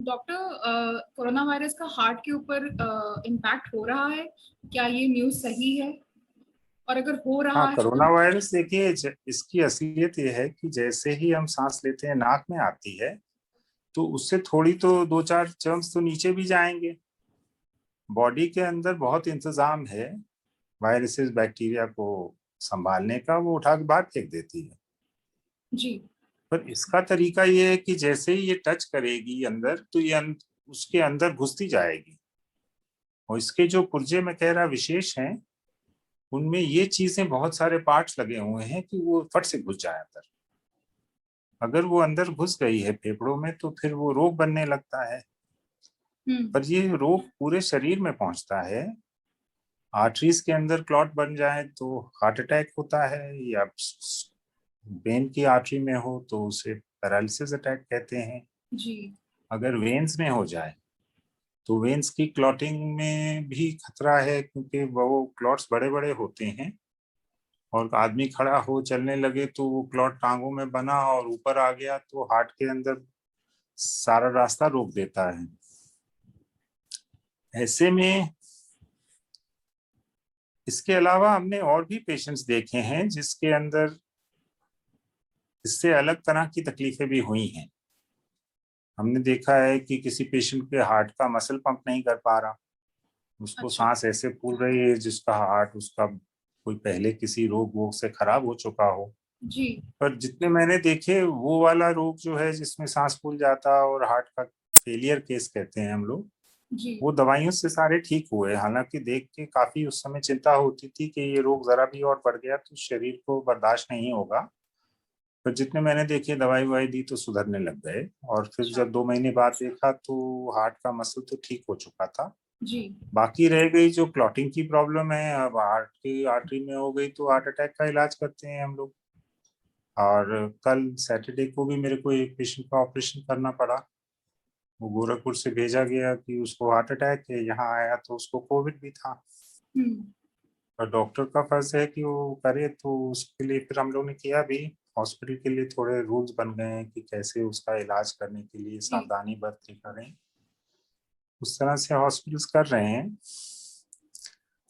Doctor, corona virus का heart के ऊपर इम्पैक्ट हो रहा है? क्या ये न्यूज़ सही है? और अगर हो हाँ, रहा है तो? कोरोना वायरस देखिए, इसकी असलियत ये है कि जैसे ही हम सांस लेते हैं नाक में आती है, तो उससे थोड़ी तो दो चार जर्म्स तो नीचे भी जाएंगे। बॉडी के अंदर बहुत इंतजाम है वायरसेस बैक्टीरिया को संभालने का, वो उठा के बाहर फेंक देती है। जी। पर इसका तरीका ये है कि जैसे ही ये टच करेगी अंदर, तो ये उसके अंदर घुसती जाएगी। और इसके जो पुर्जे मैं कह रहा विशेष हैं, उनमें ये चीजें बहुत सारे पार्ट्स लगे हुए हैं कि वो फट से घुस जाए अंदर। अगर वो अंदर घुस गई है फेफड़ों में, तो फिर वो रोग बनने लगता है। हम्म। पर ये रोग पूरे शरीर में पहुंचता है। आर्टरीज के अंदर क्लॉट बन जाए तो हार्ट अटैक होता है, या वेन की आर्टरी में हो तो उसे पैरालिसिस अटैक कहते हैं। जी। अगर वेन्स में हो जाए तो वेन्स की क्लॉटिंग में भी खतरा है, क्योंकि वो क्लॉट्स बड़े बड़े होते हैं, और आदमी खड़ा हो चलने लगे तो वो क्लॉट टांगों में बना और ऊपर आ गया तो हार्ट के अंदर सारा रास्ता रोक देता है। ऐसे में इसके अलावा हमने और भी पेशेंट्स देखे हैं जिसके अंदर इससे अलग तरह की तकलीफें भी हुई हैं। हमने देखा है कि किसी पेशेंट के हार्ट का मसल पंप नहीं कर पा रहा, उसको अच्छा। सांस ऐसे फूल रही है जिसका हार्ट उसका कोई पहले किसी रोग वोग से खराब हो चुका हो। जी। पर जितने मैंने देखे, वो वाला रोग जो है जिसमें सांस फूल जाता और हार्ट का फेलियर केस कहते हैं हम लोग, जी। वो दवाइयों से सारे ठीक हुए। हालांकि देख के काफी उस समय चिंता होती थी कि ये रोग जरा भी और बढ़ गया तो शरीर को बर्दाश्त नहीं होगा। पर जितने मैंने देखे, दवाई ववाई दी तो सुधरने लग गए। और फिर अच्छा। जब 2 महीने बाद देखा तो हार्ट का मसल तो ठीक हो चुका था। जी। बाकी रह गई जो क्लॉटिंग की प्रॉब्लम है, अब हार्ट की आर्टरी में हो गई तो हार्ट अटैक का इलाज करते हैं हम लोग। और कल सैटरडे को भी मेरे को एक पेशेंट का ऑपरेशन करना पड़ा। वो गोरखपुर से भेजा गया कि उसको हार्ट अटैक है, यहाँ आया तो उसको कोविड भी था। हम्म। और डॉक्टर का फर्ज है कि वो करे, तो उसके लिए फिर हम लोग ने किया भी। हॉस्पिटल के लिए थोड़े रूल्स बन गए हैं कि कैसे उसका इलाज करने के लिए जी। सावधानी बरत के करें। उस तरह से हॉस्पिटल्स कर रहे हैं।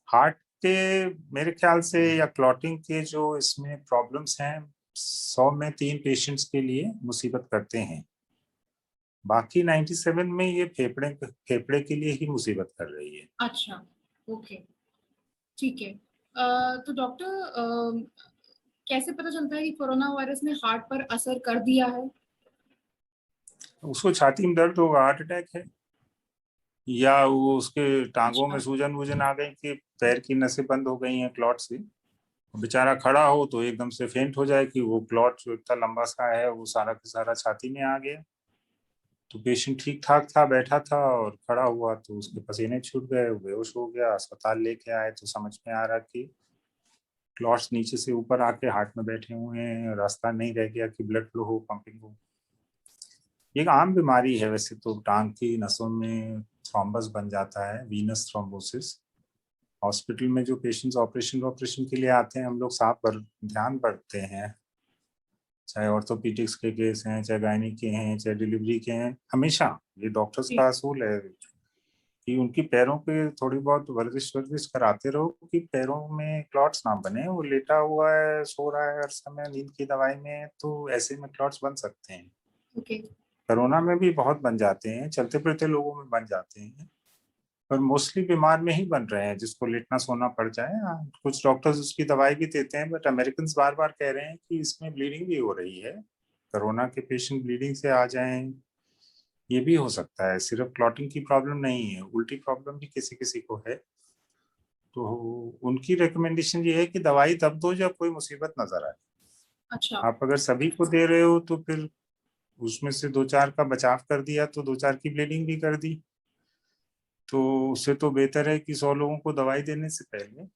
हार्ट के मेरे ख्याल से या क्लॉटिंग के जो इसमें प्रॉब्लम्स हैं, 100 में 3 पेशेंट्स के लिए मुसीबत करते हैं। बाकी 97 में ये फेफड़े फेफड़े के लिए ही मुसीबत कर रही है। अच्छा। ओके। ठीक है। तो डॉक्टर, कैसे पता चलता है कि कोरोना वायरस ने हार्ट पर असर कर दिया है? उसको छाती में दर्द होगा, हार्ट अटैक है। या वो उसके टांगों में अच्छा। सूजन वूजन आ गई कि पैर की नसें बंद हो गई हैं क्लॉट से। बेचारा खड़ा हो तो एकदम से फेंट हो जाए कि वो क्लॉट जो इतना लंबा सा है वो सारा का सारा छाती में आ गया। तो पेशेंट ठीक ठाक था, बैठा था, और खड़ा हुआ तो उसके पसीने छूट गए, वो बेहोश हो गया। अस्पताल लेके आए तो समझ में आ रहा कि क्लॉट्स नीचे से ऊपर आके हार्ट में बैठे हुए हैं, रास्ता नहीं रह गया कि ब्लड फ्लो हो, पंपिंग हो। ये एक आम बीमारी है वैसे तो, टांग की नसों में थ्रोम्बस बन जाता है, वीनस थ्रोम्बोसिस। हॉस्पिटल में जो पेशेंट्स ऑपरेशन ऑपरेशन के लिए आते हैं, हम लोग साफ ध्यान बरतते हैं। चाहे ऑर्थोपेडिक्स के केस हैं, चाहे गायनी के हैं, चाहे डिलीवरी के हैं, हमेशा ये डॉक्टर्स जी। का असूल है कि उनकी पैरों पे थोड़ी बहुत वर्जिश वर्जिश कराते रहो कि पैरों में क्लॉट्स ना बने। वो लेटा हुआ है, सो रहा है हर समय, नींद की दवाई में है, तो ऐसे में क्लॉट्स बन सकते हैं। ओके। कोरोना में भी बहुत बन जाते हैं, चलते फिरते लोगों में बन जाते हैं। पर मोस्टली बीमार में ही बन रहे हैं जिसको लेटना सोना पड़ जाए। कुछ डॉक्टर्स उसकी दवाई भी देते हैं, बट अमेरिकन बार बार कह रहे हैं कि इसमें ब्लीडिंग भी हो रही है। कोरोना के पेशेंट ब्लीडिंग से आ जाएं, ये भी हो सकता है। सिर्फ क्लॉटिंग की प्रॉब्लम नहीं है, उल्टी प्रॉब्लम भी किसी किसी को है। तो उनकी रिकमेंडेशन ये है कि दवाई तब दो जब कोई मुसीबत नजर आए। अच्छा। आप अगर सभी को दे रहे हो तो फिर उसमें से दो चार का बचाव कर दिया तो दो चार की ब्लीडिंग भी कर दी। तो उससे तो बेहतर है कि 100 लोगों को दवाई देने से पहले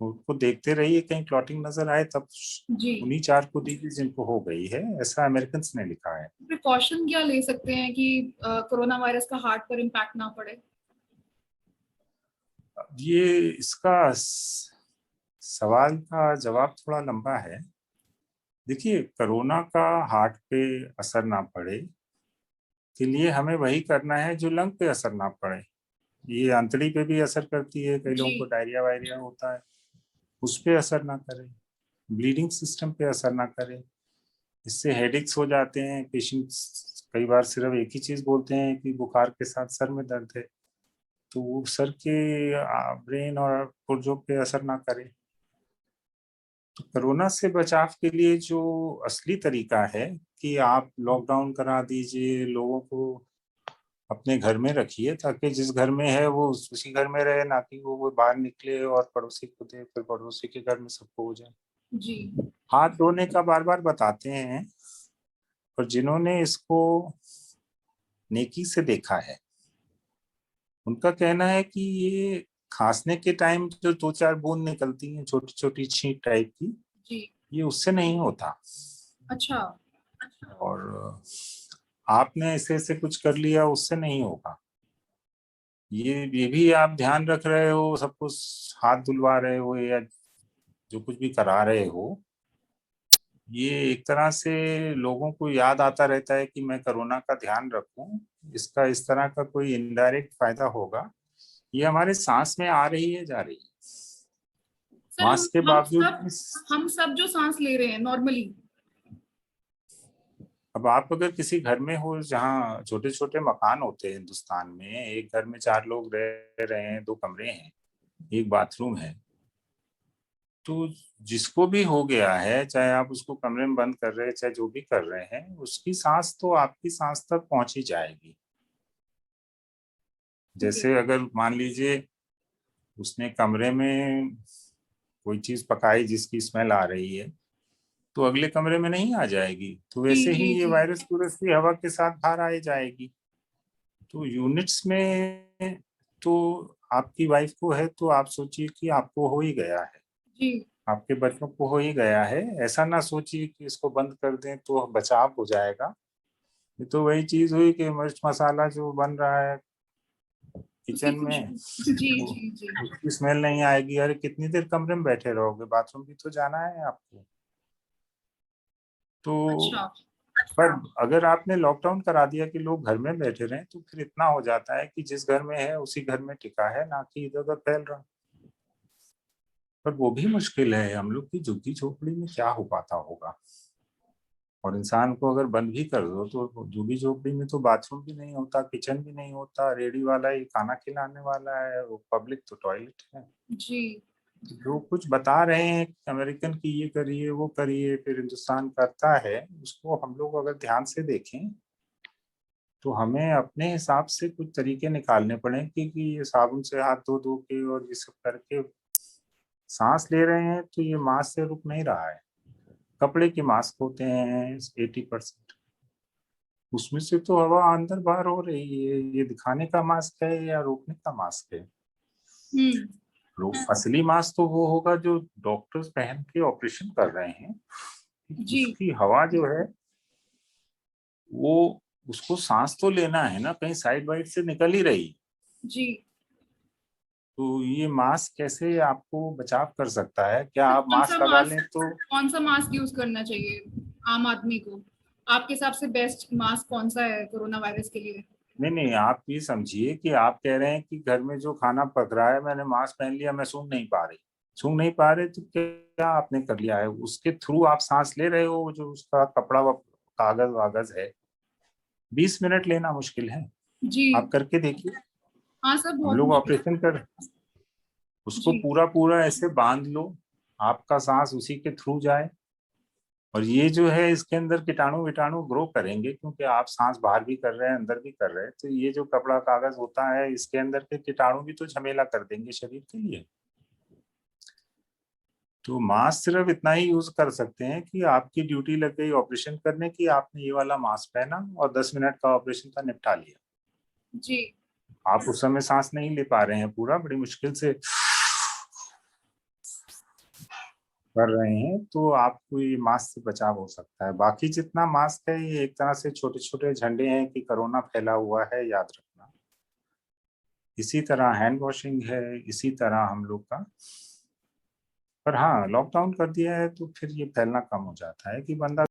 उनको देखते रहिए, कहीं क्लॉटिंग नजर आए तब जी। उन्हीं 4 को दीजिए जिनको हो गई है। ऐसा अमेरिकन ने लिखा है। प्रिकॉशन क्या ले सकते हैं कि कोरोना वायरस का हार्ट पर इम्पैक्ट ना पड़े? ये इसका सवाल का जवाब थोड़ा लंबा है। देखिए, कोरोना का हार्ट पे असर ना पड़े, के लिए हमें वही करना है जो लंग पे असर ना पड़े। ये आंतड़ी पे भी असर करती है, कई लोगों को जी डायरिया वायरिया होता है, उस पे असर ना करे, ब्लीडिंग सिस्टम पे असर ना करे। इससे हेडेक्स हो जाते हैं पेशेंट्स, कई बार सिर्फ एक ही चीज बोलते हैं कि बुखार के साथ सर में दर्द है, तो वो सर के ब्रेन और पुर्जों पे असर ना करे। तो कोरोना से बचाव के लिए जो असली तरीका है कि आप लॉकडाउन करा दीजिए, लोगों को अपने घर में रखिए, ताकि जिस घर में है वो उसी घर में रहे, ना कि वो बाहर निकले और पड़ोसी को दे, फिर पड़ोसी के घर में सबको हो जाए। जी हाथ धोने का बार बार बताते हैं, पर जिन्होंने इसको नेकी से देखा है उनका कहना है कि ये खांसने के टाइम जो 2-4 बूंद निकलती हैं, छोटी छोटी छींट टाइप की, जी। ये उससे नहीं होता। अच्छा। और आपने ऐसे से कुछ कर लिया, उससे नहीं होगा। ये भी आप ध्यान रख रहे हो, सब कुछ हाथ धुलवा रहे हो या जो कुछ भी करा रहे हो, ये एक तरह से लोगों को याद आता रहता है कि मैं कोरोना का ध्यान रखूं, इसका इस तरह का कोई इनडायरेक्ट फायदा होगा। ये हमारे सांस में आ रही है, जा रही है, सर मास्क के बावजूद भी। हम सब जो सांस ले रहे हैं नॉर्मली। अब आप अगर किसी घर में हो जहाँ छोटे छोटे मकान होते हैं हिंदुस्तान में, एक घर में 4 लोग रह रहे हैं, 2 कमरे हैं, एक बाथरूम है, तो जिसको भी हो गया है, चाहे आप उसको कमरे में बंद कर रहे हैं, चाहे जो भी कर रहे हैं, उसकी सांस तो आपकी सांस तक पहुंच ही जाएगी। ओके। जैसे अगर मान लीजिए उसने कमरे में कोई चीज पकाई जिसकी स्मेल आ रही है, तो अगले कमरे में नहीं आ जाएगी, तो जी वैसे ही जी ये जी। वायरस पूरे से हवा के साथ बाहर आ जाएगी। तो यूनिट्स में, तो आपकी वाइफ को है तो आप सोचिए कि आपको हो ही गया है, जी आपके बच्चों को हो ही गया है। ऐसा ना सोचिए कि इसको बंद कर दें तो बचाव हो जाएगा। ये तो वही चीज हुई कि मिर्च मसाला जो बन रहा है उसकी किचन में, खुशबू। जी वो जी जी। उसकी स्मेल नहीं आएगी। अरे कितनी देर कमरे में बैठे रहोगे, बाथरूम भी तो जाना है आपको। अच्छा। तो पर अगर आपने लॉकडाउन करा दिया कि लोग घर में बैठे रहें, तो फिर इतना हो जाता है कि जिस घर में है उसी घर में टिका है, ना कि इधर उधर फैल रहा। पर वो भी मुश्किल है, हम लोग की झुग्गी झोपड़ी में क्या हो पाता होगा। और इंसान को अगर बंद भी कर दो तो झुग्गी झोपड़ी में तो बाथरूम भी नहीं होता, किचन भी नहीं होता, रेडी वाला ही खाना खिलाने वाला है, वो पब्लिक तो टॉयलेट है। जी जो कुछ बता रहे हैं अमेरिकन की ये करिए वो करिए, फिर हिंदुस्तान करता है, उसको हम लोग अगर ध्यान से देखें तो हमें अपने हिसाब से कुछ तरीके निकालने पड़ेंगे कि ये साबुन से हाथ धो धो के और ये सब करके सांस ले रहे हैं, तो ये मास्क से रुक नहीं रहा है। कपड़े के मास्क होते हैं 80%, उसमें से तो हवा अंदर बाहर हो रही है। ये दिखाने का मास्क है या रोकने का मास्क है? हम्म। असली मास्क तो वो होगा जो डॉक्टर्स पहन के ऑपरेशन कर रहे हैं, जी उसकी हवा जो है वो, उसको सांस तो लेना है ना, कहीं साइड वाइड से निकल ही रही। जी। तो ये मास्क कैसे आपको बचाव कर सकता है? क्या सर आप मास्क लगा लें तो? कौन सा मास्क यूज करना चाहिए आम आदमी को? आपके हिसाब से बेस्ट मास्क कौन सा है कोरोना वायरस के लिए? नहीं नहीं, आप ये समझिए कि आप कह रहे हैं कि घर में जो खाना पक रहा है, मैंने मास्क पहन लिया, मैं सूंघ नहीं पा रही, सूंघ नहीं पा रहे, तो क्या आपने कर लिया है? उसके थ्रू आप सांस ले रहे हो, जो उसका कपड़ा कागज वागज है, 20 मिनट लेना मुश्किल है। जी। आप करके देखिए। हाँ सर, हम बहुत लोग मुश्किल है। ऑपरेशन कर, उसको जी पूरा पूरा ऐसे बांध लो, आपका सांस उसी के थ्रू जाए, और ये जो है इसके अंदर कीटाणु विटाणु ग्रो करेंगे, क्योंकि आप सांस बाहर भी कर रहे हैं अंदर भी कर रहे हैं, तो ये जो कपड़ा कागज होता है इसके अंदर के कीटाणु भी तो झमेला कर देंगे शरीर के लिए। तो मास्क सिर्फ इतना ही यूज कर सकते हैं कि आपकी ड्यूटी लग गई ऑपरेशन करने की, आपने ये वाला मास्क पहना और 10 मिनट का ऑपरेशन का निपटा लिया। जी। आप उस समय सांस नहीं ले पा रहे हैं, पूरा बड़ी मुश्किल से कर रहे हैं, तो आपको ये मास्क से बचाव हो सकता है। बाकी जितना मास्क है ये एक तरह से छोटे छोटे झंडे हैं कि कोरोना फैला हुआ है, याद रखना। इसी तरह हैंड वॉशिंग है, इसी तरह हम लोग का। पर हाँ, लॉकडाउन कर दिया है तो फिर ये फैलना कम हो जाता है कि बंदा